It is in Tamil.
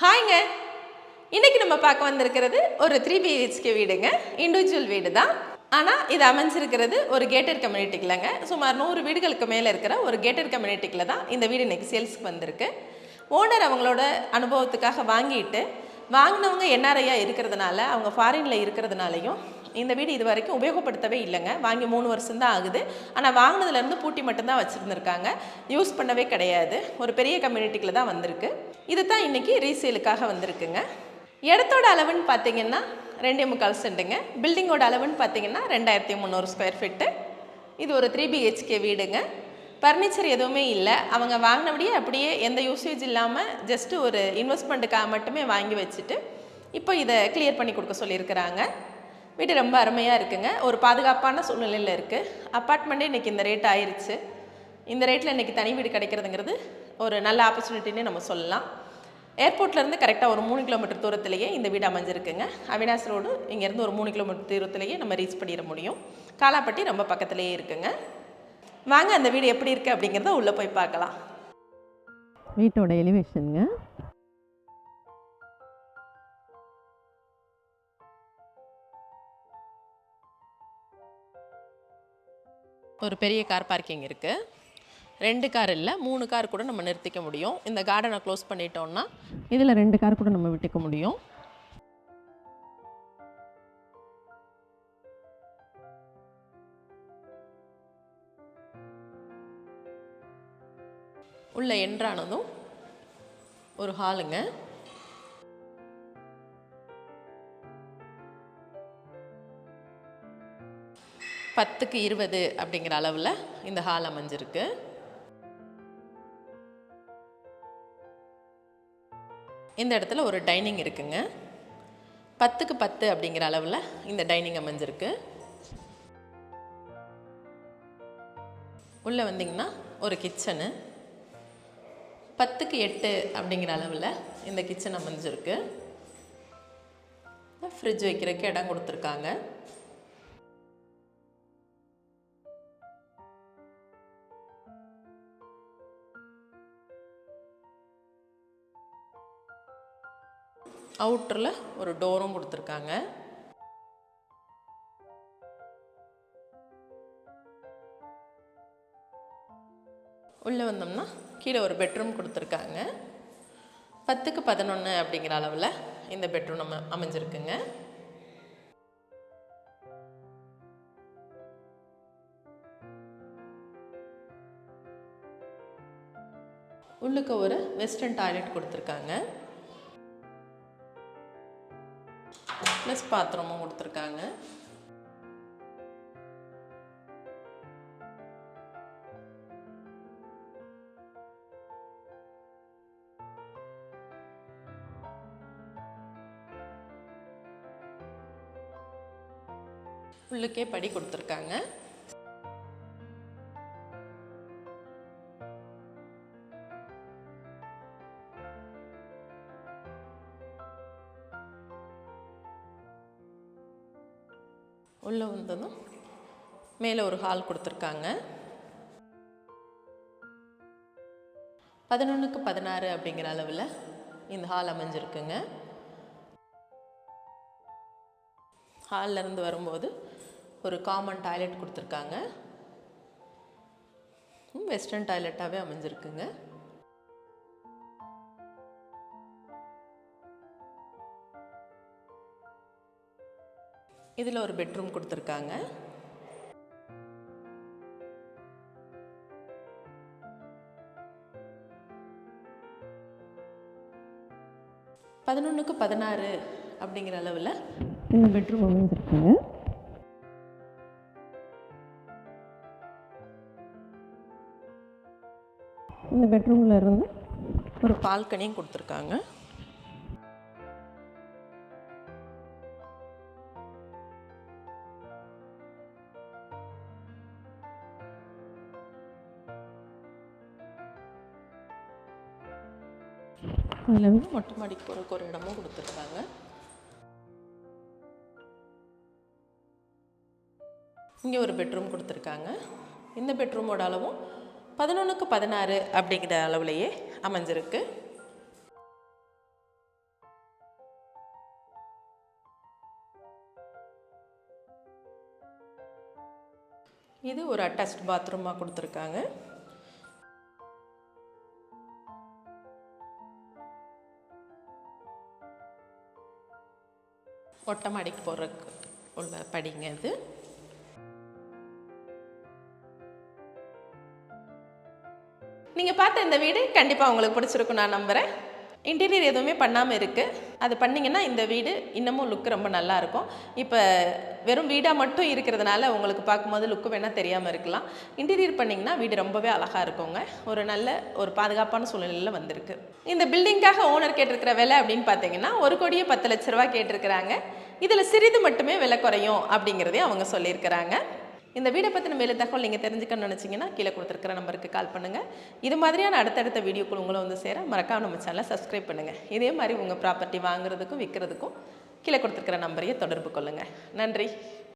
ஹாய்ங்க. இன்னைக்கு நம்ம பார்க்க வந்திருக்கிறது ஒரு 3 BHK வீடுங்க. இண்டிவிஜுவல் வீடு தான். ஆனால் இது அமைஞ்சிருக்கிறது ஒரு கேட்டட் கம்யூனிட்டிக்குலங்க. சுமார் 100 வீடுகளுக்கு மேலே இருக்கிற ஒரு கேட்டட் கம்யூனிட்டிக்குல தான் இந்த வீடு இன்னைக்கு சேல்ஸ்க்கு வந்திருக்கு. ஓனர் அவங்களோட அனுபவத்துக்காக வாங்கிட்டு, வாங்கினவங்க என்ஆர்ஐயாக இருக்கிறதுனால, அவங்க ஃபாரினில் இருக்கிறதுனாலையும் இந்த வீடு இது வரைக்கும் உபயோகப்படுத்தவே இல்லைங்க. வாங்கி 3 வருஷம் தான் ஆகுது. ஆனால் வாங்கினதுலேருந்து பூட்டி மட்டும்தான் வச்சுருந்துருக்காங்க. யூஸ் பண்ணவே கிடையாது. ஒரு பெரிய கம்யூனிட்டிக்குள்ள தான் வந்திருக்கு. இது தான் இன்றைக்கி ரீசேலுக்காக வந்திருக்குங்க. இடத்தோட அளவுன்னு பார்த்தீங்கன்னா 2.25 சென்ட்டுங்க. பில்டிங்கோட அளவுன்னு பார்த்தீங்கன்னா 2300 ஸ்கொயர் ஃபீட்டு. இது ஒரு 3 BHK வீடுங்க. ஃபர்னிச்சர் எதுவுமே இல்லை. அவங்க வாங்கினபடியே அப்படியே எந்த யூசேஜ் இல்லாமல் ஜஸ்ட்டு ஒரு இன்வெஸ்ட்மெண்ட்டுக்காக மட்டுமே வாங்கி வச்சுட்டு இப்போ இதை கிளியர் பண்ணி கொடுக்க சொல்லியிருக்கிறாங்க. வீடு ரொம்ப அருமையாக இருக்குங்க. ஒரு பாதுகாப்பான சூழ்நிலையில் இருக்குது. அப்பார்ட்மெண்ட்டே இன்றைக்கி இந்த ரேட் ஆயிடுச்சு. இந்த ரேட்டில் இன்றைக்கி தனி வீடு கிடைக்கிறதுங்கிறது ஒரு நல்ல ஆப்பர்ச்சுனிட்டின்னு நம்ம சொல்லலாம். ஏர்போர்ட்லேருந்து கரெக்டாக ஒரு 3 கிலோமீட்டர் தூரத்திலேயே இந்த வீடு அமைஞ்சிருக்குங்க. அவினாஷ் ரோடு இங்கேருந்து ஒரு 3 கிலோமீட்டர் தூரத்திலேயே நம்ம ரீச் பண்ணிட முடியும். காலாப்பட்டி ரொம்ப பக்கத்துலேயே இருக்குங்க. வாங்க அந்த வீடு எப்படி இருக்குது அப்படிங்கிறத உள்ளே போய் பார்க்கலாம். வீட்டோட எலிவேஷனுங்க. ஒரு பெரிய கார் பார்க்கிங் இருக்குது. 2 கார் இல்லை, 3 கார் கூட நம்ம நிறுத்திக்க முடியும். இந்த கார்டனை க்ளோஸ் பண்ணிட்டோம்னா இதில் 2 கார் கூட நம்ம விட்டுக்க முடியும். உள்ள என்ட்ரானதும் ஒரு ஹாலுங்க. பத்துக்கு 20 அப்படிங்கிற அளவில் இந்த ஹால் அமைஞ்சிருக்கு. இந்த இடத்துல ஒரு டைனிங் இருக்குங்க. 10க்கு 10 அப்படிங்கிற அளவில் இந்த டைனிங் அமைஞ்சிருக்கு. உள்ளே வந்தீங்கன்னா ஒரு கிச்சனு. 10க்கு 8 அப்படிங்கிற அளவில் இந்த கிச்சன் அமைஞ்சிருக்கு. ஃப்ரிட்ஜ் வைக்கிறதுக்கு இடம் கொடுத்துருக்காங்க. அவுட்டரில் ஒரு டோரும் கொடுத்துருக்காங்க. உள்ளே வந்தோம்னா கீழே ஒரு பெட்ரூம் கொடுத்துருக்காங்க. 10க்கு 11 அப்படிங்கிற அளவில் இந்த பெட்ரூம் நம்ம அமைஞ்சிருக்குங்க. உள்ளுக்கு ஒரு வெஸ்டர்ன் டாய்லெட் கொடுத்துருக்காங்க. ப்ளஸ் பாத்ரூமும் கொடுத்துருக்காங்க. உள்ளுக்கே படி கொடுத்துருக்காங்க. உள்ளே வந்ததும் மேலே ஒரு ஹால் கொடுத்துருக்காங்க. 11க்கு 16 அப்படிங்கிற அளவில் இந்த ஹால் அமைஞ்சிருக்குங்க. ஹாலில் இருந்து வரும்போது ஒரு காமன் டாய்லெட் கொடுத்துருக்காங்க. வெஸ்டர்ன் டாய்லெட்டாகவே அமைஞ்சிருக்குங்க. இதில் ஒரு பெட்ரூம் கொடுத்துருக்காங்க. பதினொன்றுக்கு 16 அப்படிங்கிற அளவில் இந்த பெட்ரூம் அமைஞ்சிருக்குங்க. இந்த பெட்ரூமில் இருந்து ஒரு பால்கனியும் கொடுத்துருக்காங்க. அதில் வந்து மொட்டை மாடிக்கு போகிறதுக்கு ஒரு இடமும் கொடுத்துருக்காங்க. இங்கே ஒரு பெட்ரூம் கொடுத்துருக்காங்க. இந்த பெட்ரூமோட அளவும் 11க்கு 16 அப்படிங்கிற அளவுலையே அமைஞ்சிருக்கு. இது ஒரு அட்டாச்ட் பாத்ரூமாக கொடுத்துருக்காங்க. மொட்டை மாடிக்கு போகிறதுக்கு உள்ள படிங்க இது. நீங்கள் பார்த்த இந்த வீடு கண்டிப்பாக உங்களுக்கு பிடிச்சிருக்கும் நான் நம்புகிறேன். இன்டீரியர் எதுவுமே பண்ணாமல் இருக்குது. அது பண்ணிங்கன்னா இந்த வீடு இன்னமும் லுக் ரொம்ப நல்லாயிருக்கும். இப்போ வெறும் வீடாக மட்டும் இருக்கிறதுனால உங்களுக்கு பார்க்கும்போது லுக்கு வேணால் தெரியாமல் இருக்கலாம். இன்டீரியர் பண்ணிங்கன்னா வீடு ரொம்பவே அழகாக இருக்குங்க. ஒரு பாதுகாப்பான சூழ்நிலையில் வந்திருக்கு. இந்த பில்டிங்காக ஓனர் கேட்டிருக்கிற விலை அப்படின்னு பார்த்தீங்கன்னா 1,10,00,000 கேட்டிருக்கிறாங்க. இதில் சிறிது மட்டுமே விலை குறையும் அப்படிங்கிறதையும் அவங்க சொல்லியிருக்கிறாங்க. இந்த வீடை பற்றின மேலும் தகவல் நீங்கள் தெரிஞ்சுக்கணும்னு நினச்சிங்கன்னா கீழே கொடுத்துருக்கிற நம்பருக்கு கால் பண்ணுங்கள். இது மாதிரியான அடுத்தடுத்த வீடியோக்குள் உங்களும் வந்து சேர மறக்காம நம்ம சேனலை சப்ஸ்கிரைப் பண்ணுங்கள். இதே மாதிரி உங்கள் ப்ராப்பர்ட்டி வாங்குறதுக்கும் விற்கிறதுக்கும் கீழே கொடுத்துருக்கிற நம்பரையே தொடர்பு கொள்ளுங்கள். நன்றி.